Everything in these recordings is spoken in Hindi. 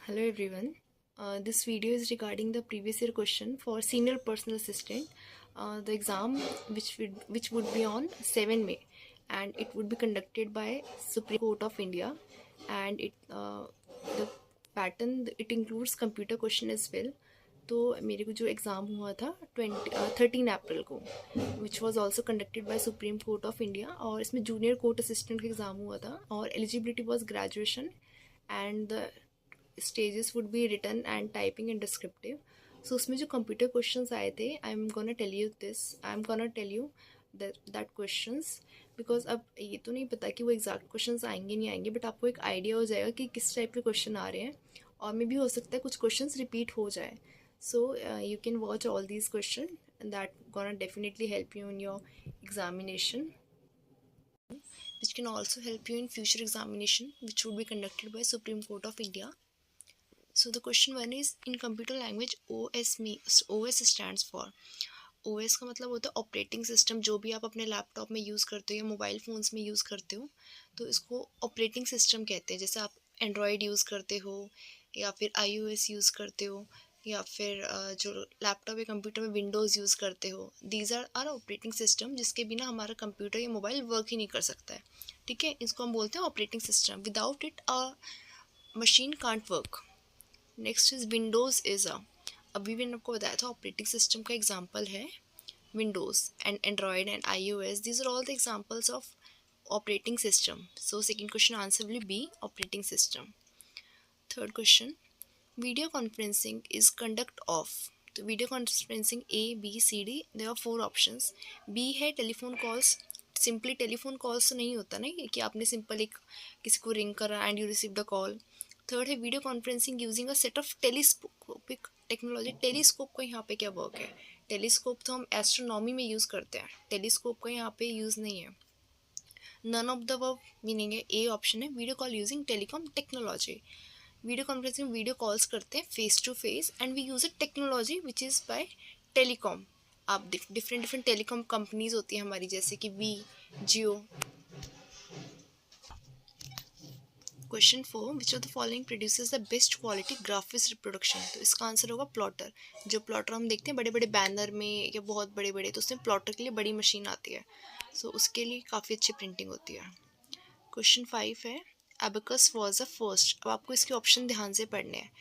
Hello everyone. This video is regarding the previous year question for senior personal assistant. The exam which would be on 7 May, and it would be conducted by Supreme Court of India, and the pattern it includes computer question as well. तो मेरे को जो एग्ज़ाम हुआ था 13 अप्रैल को, which was also conducted by supreme court of India, और इसमें जूनियर कोर्ट असिस्टेंट का एग्ज़ाम हुआ था और eligibility was graduation and the stages would be written and typing and descriptive. So उसमें जो कंप्यूटर क्वेश्चंस आए थे, I am gonna tell you that questions, because अब ये तो नहीं पता कि वो एग्जैक्ट क्वेश्चंस आएंगे नहीं आएंगे, बट आपको एक आइडिया हो जाएगा कि किस टाइप के क्वेश्चन आ रहे हैं, और मे भी हो सकता है कुछ क्वेश्चंस रिपीट हो जाए. सो you can watch all these question that gonna definitely help you in your examination, which can also help you in future examination which would be conducted by Supreme Court of India. So the question one is, in computer language OS stands for. OS का मतलब होता है ऑपरेटिंग सिस्टम. जो भी आप अपने लैपटॉप में यूज़ करते हो या मोबाइल फ़ोन्स में यूज़ करते हो, तो इसको ऑपरेटिंग सिस्टम कहते हैं. जैसे आप एंड्रॉयड यूज़ करते हो या फिर iOS यूज़ करते हो, या फिर जो लैपटॉप या कंप्यूटर में विंडोज़ यूज़ करते हो, दीज आर ऑपरेटिंग सिस्टम, जिसके बिना हमारा कंप्यूटर या मोबाइल वर्क ही नहीं कर सकता है. ठीक है, इसको हम बोलते हैं operating system. Without it a machine can't work. Next is Windows is अभी भी मैंने आपको बताया था ऑपरेटिंग सिस्टम का एग्जांपल है Windows, and Android and iOS. These are all the examples of operating system. So second question answer will be operating system. Third question, video conferencing is conduct of. तो video conferencing ABCD, there are 4 options. B है telephone calls. Simply telephone calls तो नहीं होता ना कि आपने सिंपल एक किसी को रिंग करा and you receive the call. Third है video conferencing using a set of telescopic technology. Telescope का यहाँ पे क्या वर्क है? टेलीस्कोप तो हम एस्ट्रोनॉमी में यूज़ करते हैं, टेलीस्कोप का यहाँ पे यूज़ नहीं है. None of the verb meaning है. ए ऑप्शन है video call using telecom technology. Video conferencing में वीडियो कॉल्स करते हैं face to face, and we use a technology which is by telecom. आप डिफरेंट टेलीकॉम कंपनीज होती हैं हमारी, जैसे कि Vi, Jio. Question 4, which of the following produces the best quality graphics reproduction. तो इसका आंसर होगा प्लॉटर. जो प्लॉटर हम देखते हैं बड़े बड़े बैनर में या बहुत बड़े बड़े, तो उसमें प्लॉटर के लिए बड़ी मशीन आती है, सो उसके लिए काफ़ी अच्छी प्रिंटिंग होती है. क्वेश्चन 5 है, एबेकस वॉज द फर्स्ट. अब आपको इसके ऑप्शन ध्यान से पढ़ने हैं.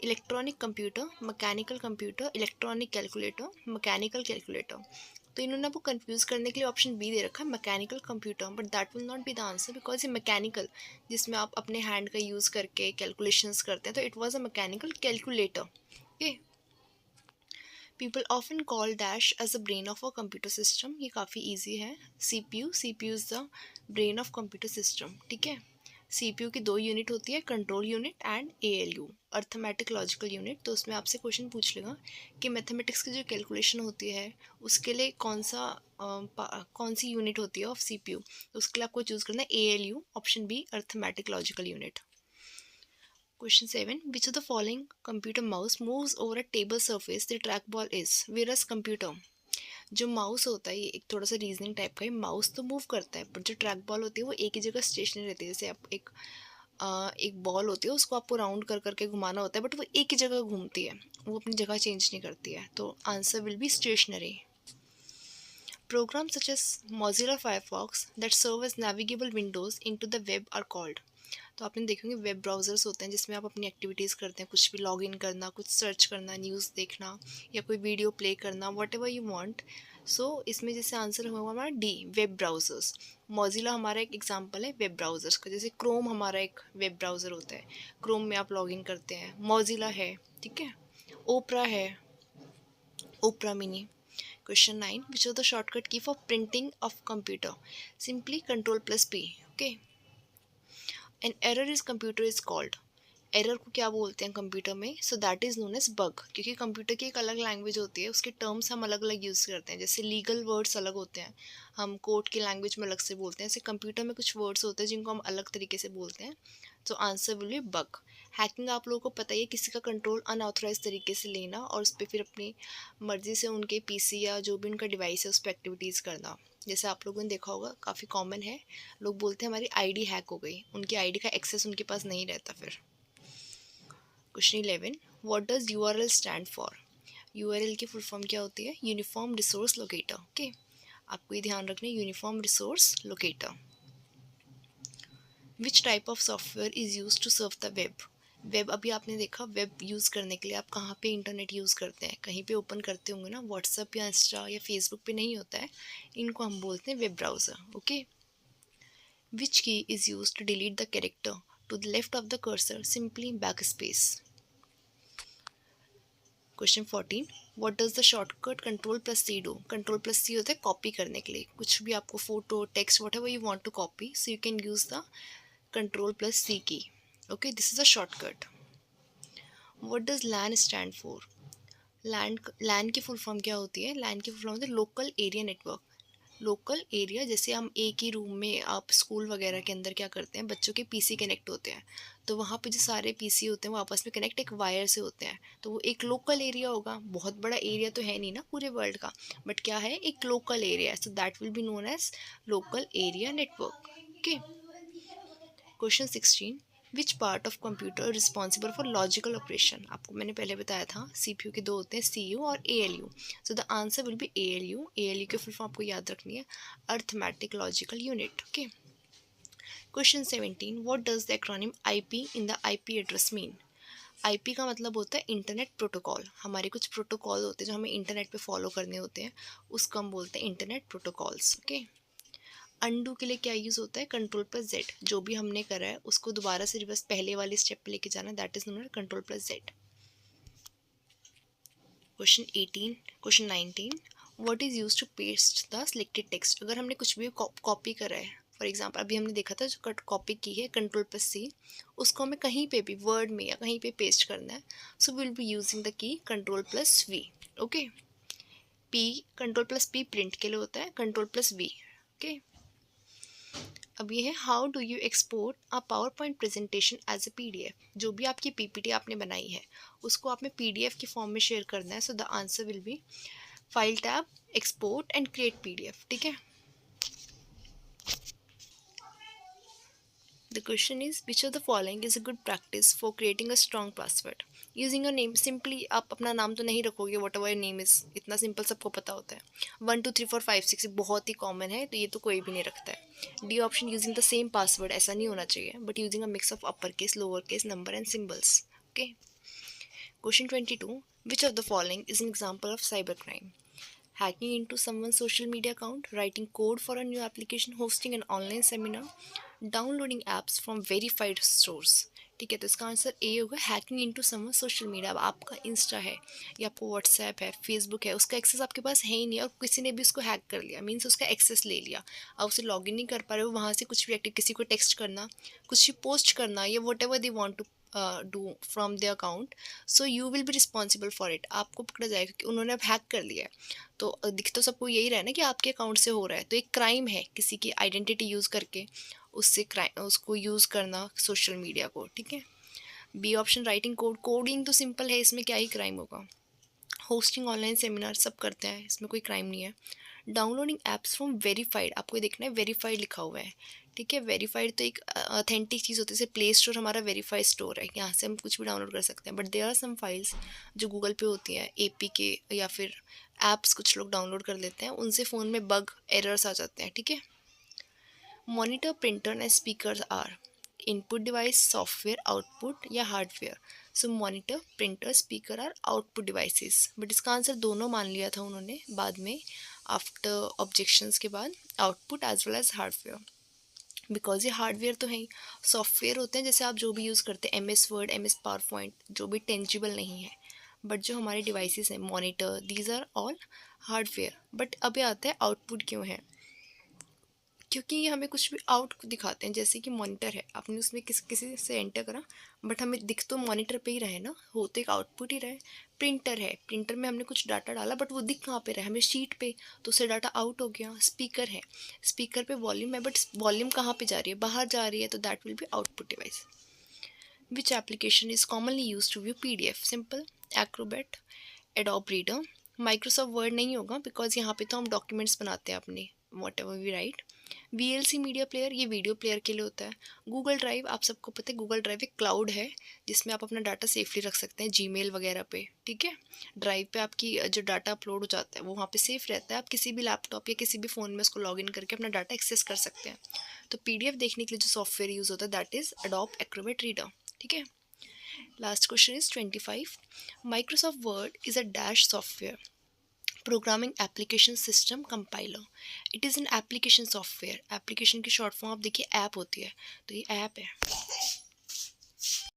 Electronic computer, mechanical computer, electronic calculator, mechanical calculator. तो इन्होंने आपको कंफ्यूज करने के लिए ऑप्शन बी दे रखा है, mechanical computer, but that will not be the answer, because ये मैकेनिकल जिसमें आप अपने हैंड का यूज़ करके कैलकुलेशंस करते हैं, तो it was a mechanical calculator. Okay. People often call dash as a brain of a computer system. ये काफ़ी ईजी है. CPU is the brain of computer system. ठीक है. CPU की 2 यूनिट होती है, control unit and ALU, arithmetic logical unit. तो उसमें आपसे क्वेश्चन पूछ लेगा कि मैथमेटिक्स की जो कैलकुलेशन होती है उसके लिए कौन सी यूनिट होती है ऑफ CPU. तो उसके लिए आपको चूज़ करना है ALU, option B, arithmetic logical unit. Question 7. Which of the following computer mouse moves over a table surface the trackball is? Whereas computer, जो माउस होता है ये एक थोड़ा सा रीजनिंग टाइप का है. माउस तो मूव करता है, पर जो ट्रैक बॉल होती है वो एक ही जगह स्टेशनरी रहती है. जैसे आप एक बॉल होती है, उसको आपको राउंड कर करके घुमाना होता है, बट वो एक ही जगह घूमती है, वो अपनी जगह चेंज नहीं करती है. तो answer will be stationary. Programs such as Mozilla Firefox that serve as navigable windows into the web are called. तो आपने देखेंगे वेब ब्राउज़र्स होते हैं जिसमें आप अपनी एक्टिविटीज़ करते हैं, कुछ भी लॉग इन करना, कुछ सर्च करना, न्यूज़ देखना, या कोई वीडियो प्ले करना, वट एवर यू वॉन्ट. सो इसमें जैसे आंसर होगा हमारा डी, वेब ब्राउज़र्स. मोजिला हमारा एक एग्जांपल है वेब ब्राउज़र्स का. जैसे क्रोम हमारा एक वेब ब्राउज़र होता है, क्रोम में आप लॉग इन करते हैं. मोजिला है. ठीक है. ओपरा है, ओपरा mini. Question 9. Which is the shortcut key for printing of computer? Simply Ctrl+P. Okay. An error is computer is called. Error को क्या बोलते हैं कंप्यूटर में? So that is known as bug. क्योंकि कंप्यूटर की एक अलग लैंग्वेज होती है, उसके टर्म्स हम अलग अलग यूज़ करते हैं. जैसे लीगल वर्ड्स अलग होते हैं, हम कोर्ट की लैंग्वेज में अलग से बोलते हैं. ऐसे कंप्यूटर में कुछ वर्ड्स होते हैं जिनको हम अलग तरीके से बोलते हैं. तो answer will B bug. Hacking आप लोगों को पता ही है, किसी का कंट्रोल अनऑथराइज तरीके से लेना और उस पर फिर अपनी मर्जी से उनके PC या जो भी उनका डिवाइस है उस पर एक्टिविटीज़ करना. जैसे आप लोगों ने देखा होगा, काफ़ी कॉमन है, लोग बोलते हैं हमारी ID हैक हो गई, उनकी ID का एक्सेस उनके पास नहीं रहता फिर. Question 11, what does URL stand for? URL की फुल फॉर्म क्या होती है? Uniform resource locator. ओके, आपको ये ध्यान रखना है, uniform resource locator. Which type of software is use to serve the web? Web, अभी आपने देखा वेब यूज़ करने के लिए आप कहाँ पे इंटरनेट यूज़ करते हैं? कहीं पे ओपन करते होंगे ना, व्हाट्सएप या इंस्टा या फेसबुक पे नहीं होता है। इनको हम बोलते हैं web browser. Okay, which key is use to delete the character to the left of the cursor? Simply back space. Question 14, what does the shortcut control plus C do? Control plus C होता है कॉपी करने के लिए, कुछ भी आपको photo, text, whatever you want to copy, so you can use the control plus C key. Okay, this is a shortcut. What does LAN stand for? LAN की फुल फॉर्म क्या होती है? लैन की फुल फॉर्म होती है local area network. Local area, जैसे हम एक ही रूम में, आप स्कूल वगैरह के अंदर क्या करते हैं, बच्चों के पीसी कनेक्ट होते हैं, तो वहाँ पे जो सारे पीसी होते हैं वो आपस में कनेक्ट एक वायर से होते हैं, तो वो एक लोकल एरिया होगा। बहुत बड़ा एरिया तो है नहीं ना पूरे वर्ल्ड का, बट क्या है, एक local area, so that will be known as local area network. Okay, question 16, which part of computer responsible for logical operation? आपको मैंने पहले बताया था सीपीयू के दो होते हैं, सीयू और ALU, so the answer will B ALU. ALU की फुल फॉर्म आपको याद रखनी है, arithmetic logical unit. Okay, question 17, what does the acronym IP in the IP address mean? IP का मतलब होता है इंटरनेट प्रोटोकॉल। हमारे कुछ प्रोटोकॉल होते हैं जो हमें इंटरनेट पे फॉलो करने होते हैं, उसको हम बोलते हैं इंटरनेट प्रोटोकॉल्स। ओके, अनडू के लिए क्या यूज़ होता है? Control plus Z. जो भी हमने करा है उसको दोबारा से रिवर्स पहले वाले स्टेप पे लेके जाना, that is known as control plus Z. Question 18, question 19, what is use to paste the selected text? अगर हमने कुछ भी कॉपी करा है, फॉर एग्जाम्पल अभी हमने देखा था जो कॉपी की है कंट्रोल प्लस सी, उसको हमें कहीं पे भी वर्ड में या कहीं पे पेस्ट करना है, so will be using the key control plus V. Okay, P, control plus P print के लिए होता है, कंट्रोल प्लस वी। ओके, अब ये है, how do you export a PowerPoint presentation as a PDF? जो भी आपकी पीपीटी आपने बनाई है उसको आपने पीडीएफ की फॉर्म में शेयर करना है, so the answer will B file tab, export and create PDF. ठीक है, the question is which of the following is a good practice for creating a strong password? Using a name, simply आप अपना नाम तो नहीं रखोगे, वट एवर नेम इज, इतना सिंपल सबको पता होता है। 1 2 3 4 5 6 बहुत ही कॉमन है, तो ये तो कोई भी नहीं रखता है। D option, using the same password, ऐसा नहीं होना चाहिए, but using a mix of upper case, lower case, number and symbols. Okay, question 22, which of the following is an example of cyber crime? hacking into someone's social media account, writing code for a new application, hosting an online seminar, downloading apps from verified source. ठीक है, तो इसका आंसर ए होगा, hacking into someone social media. अब आपका इंस्टा है या आपको व्हाट्सएप है, फेसबुक है, उसका एक्सेस आपके पास है ही नहीं और किसी ने भी उसको हैक कर लिया, मीन्स उसका एक्सेस ले लिया, आप उसे लॉग इन नहीं कर पा रहे हो, वहाँ से कुछ भी एक्टिव, किसी को टेक्स्ट करना, कुछ भी पोस्ट करना, या whatever they want to do from the account, so you will be responsible for it. आपको पकड़ा जाएगा क्योंकि उन्होंने अब हैक कर लिया है। तो दिख तो सबको यही रहा है ना कि आपके अकाउंट से हो रहा है, तो एक क्राइम है किसी की आइडेंटिटी यूज़ करके उससे उसको यूज़ करना सोशल मीडिया को। ठीक है, B option, writing code, coding तो सिंपल है, इसमें क्या ही क्राइम होगा। होस्टिंग ऑनलाइन सेमिनार सब करते हैं, इसमें कोई क्राइम नहीं है। डाउनलोडिंग एप्स फ्रॉम वेरीफाइड, आपको देखना है वेरीफाइड लिखा हुआ है। ठीक है, वेरीफाइड तो एक ऑथेंटिक चीज़ होती है, जैसे प्ले स्टोर हमारा वेरीफाइड स्टोर है, यहाँ से हम कुछ भी डाउनलोड कर सकते हैं, but there are some files जो गूगल पे होती हैं, एपीके या फिर ऐप्स कुछ लोग डाउनलोड कर लेते हैं, उनसे फ़ोन में बग एरर्स आ जाते हैं। ठीक है, monitor, printer and speaker are input device, software, output या hardware? So monitor, printer, speaker are output devices, but इसका आंसर दोनों मान लिया था उन्होंने बाद में, आफ्टर ऑब्जेक्शंस के बाद, output as well as hardware, because ये हार्डवेयर तो है ही। सॉफ्टवेयर होते हैं जैसे आप जो भी यूज़ करते हैं, MS word, MS power point, जो भी टेंजिबल नहीं है, बट जो हमारे डिवाइसेस हैं, monitor, these are all hardware. But अभी आता है आउटपुट क्यों है, क्योंकि ये हमें कुछ भी आउट दिखाते हैं, जैसे कि मॉनिटर है, आपने उसमें किसी से एंटर करा, बट हमें दिख तो मॉनिटर पे ही रहे ना, हो तो एक आउटपुट ही रहे। प्रिंटर है, प्रिंटर में हमने कुछ डाटा डाला बट वो दिख कहाँ पे रहा, हमें शीट पे, तो उससे डाटा आउट हो गया। स्पीकर है, स्पीकर पे वॉल्यूम है, बट वॉल्यूम कहाँ पे जा रही है, बाहर जा रही है, तो that will be output device. Which application is commonly use to view PDF? Simple, Acrobat, Adobe Reader. Microsoft Word नहीं होगा बिकॉज यहाँ पे तो हम डॉक्यूमेंट्स बनाते हैं अपने, whatever we write. VLC media player ये वीडियो प्लेयर के लिए होता है। गूगल ड्राइव आप सबको पता है, गूगल ड्राइव एक क्लाउड है जिसमें आप अपना डाटा सेफली रख सकते हैं, जीमेल वगैरह पे, ठीक है। ड्राइव पे आपकी जो डाटा अपलोड हो जाता है वो वहाँ पे सेफ रहता है, आप किसी भी लैपटॉप या किसी भी फ़ोन में उसको लॉगिन करके अपना डाटा एक्सेस कर सकते हैं। तो पीडीएफ देखने के लिए जो सॉफ्टवेयर यूज़ होता है that is adobe Acrobat reader, ठीक है। Last question is 25। Microsoft word is a dash software programming application system compiler. It is an application software. Application की शॉर्ट फॉर्म आप देखिए ऐप होती है, तो ये ऐप है।